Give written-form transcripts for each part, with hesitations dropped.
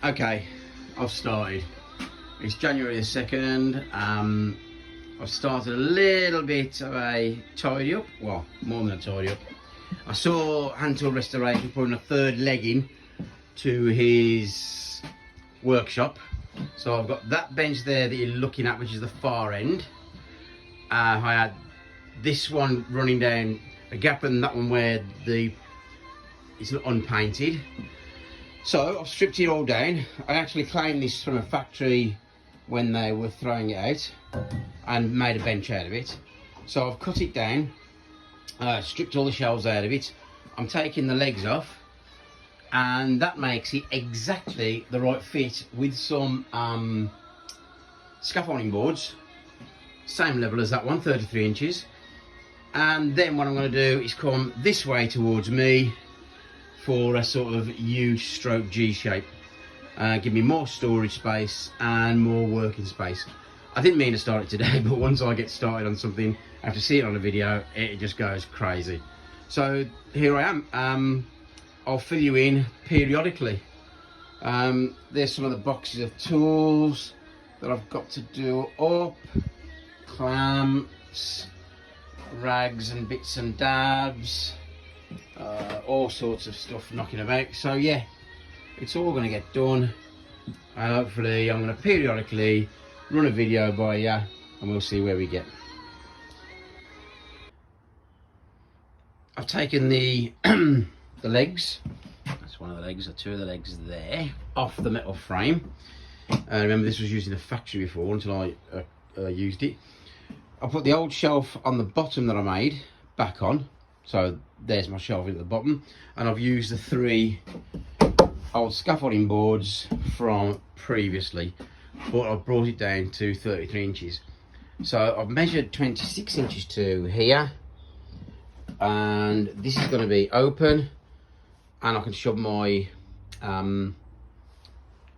Okay, I've started. It's January the 2nd. I've started a little bit of a tidy up. Well, more than a tidy up. I saw Hand Tool Restoration putting a third leg in to his workshop. So I've got that bench there that you're looking at, which is the far end. I had this one running down a gap and that one where it's unpainted. So I've stripped it all down. I actually claimed this from a factory when they were throwing it out and made a bench out of it. So I've cut it down, stripped all the shelves out of it. I'm taking the legs off, and that makes it exactly the right fit with some scaffolding boards, same level as that one, 33 inches. And then what I'm going to do is come this way towards me for a sort of U stroke G shape. Give me more storage space and more working space. I didn't mean to start it today, but once I get started on something, after seeing it on a video, it just goes crazy. So here I am. I'll fill you in periodically. There's some of the boxes of tools that I've got to do up, clamps, rags and bits and dabs, all sorts of stuff knocking about. So yeah, it's all going to get done, and hopefully I'm going to periodically run a video by you and we'll see where we get. I've taken the the legs, that's one of the legs, or two of the legs there, off the metal frame. Remember, this was using a factory before until I used it. I put the old shelf on the bottom that I made back on, so there's my shelf at the bottom, and I've used the 3 old scaffolding boards from previously, but I've brought it down to 33 inches. So I've measured 26 inches to here, and this is going to be open, and I can shove my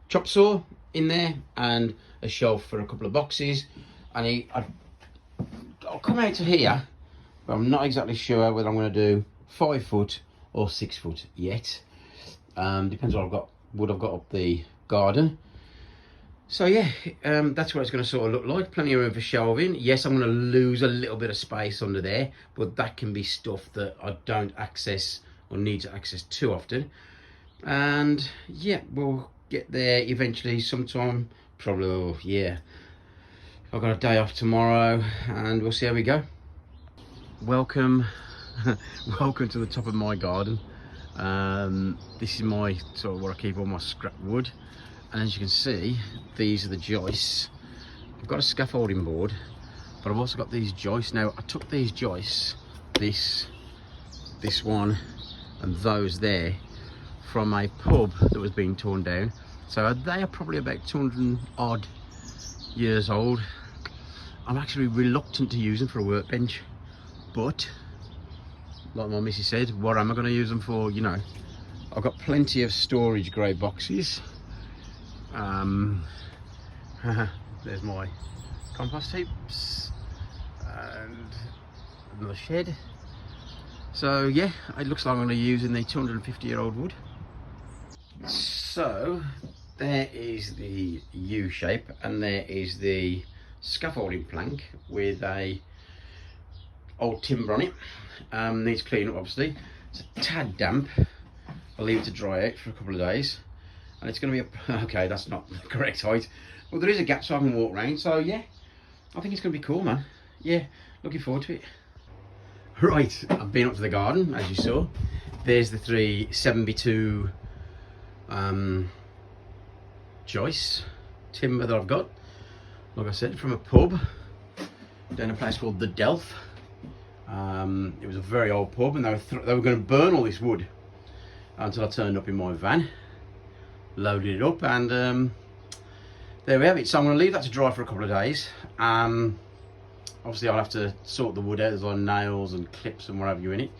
chop saw in there and a shelf for a couple of boxes. And I'll come out to here, but I'm not exactly sure whether I'm going to do 5 foot or 6 foot yet. Depends what I've got up the garden. So yeah, that's what it's going to sort of look like. Plenty of room for shelving. Yes, I'm going to lose a little bit of space under there, but that can be stuff that I don't access or need to access too often. And yeah, we'll get there eventually sometime, probably. Oh, yeah, I've got a day off tomorrow and we'll see how we go. Welcome welcome to the top of my garden. This is my sort of where I keep all my scrap wood, and as you can see, these are the joists. I've got a scaffolding board, but I've also got these joists. Now I took these joists, this one and those there, from a pub that was being torn down. So they are probably about 200 odd years old. I'm actually reluctant to use them for a workbench, but like my missus said, what am I going to use them for? You know, I've got plenty of storage grey boxes. There's my compost heaps and another shed. So yeah, it looks like I'm going to be using the 250-year-old wood. So there is the U shape, and there is the scaffolding plank with a old timber on it. Needs cleaning up, obviously. It's a tad damp. I'll leave it to dry out for a couple of days, and it's going to be okay, that's not the correct height. Well, there is a gap so I can walk around. So yeah, I think it's going to be cool, man. Yeah, looking forward to it. Right, I've been up to the garden, as you saw. There's the 3 7x2 joists, timber that I've got. Like I said, from a pub down a place called the Delph. It was a very old pub, and they were going to burn all this wood until I turned up in my van, loaded it up, and there we have it. So I'm going to leave that to dry for a couple of days. Obviously I'll have to sort the wood out. There's a lot of nails and clips and what have you in it,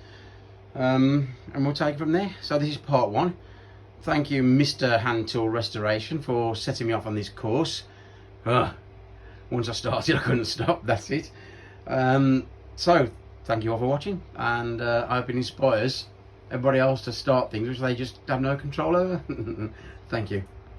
and we'll take it from there. So this is part 1. Thank you, Mr. Hand Tool Restoration, for setting me off on this course. Once I started, I couldn't stop. That's it. So thank you all for watching, and I hope it inspires everybody else to start things which they just have no control over. Thank you.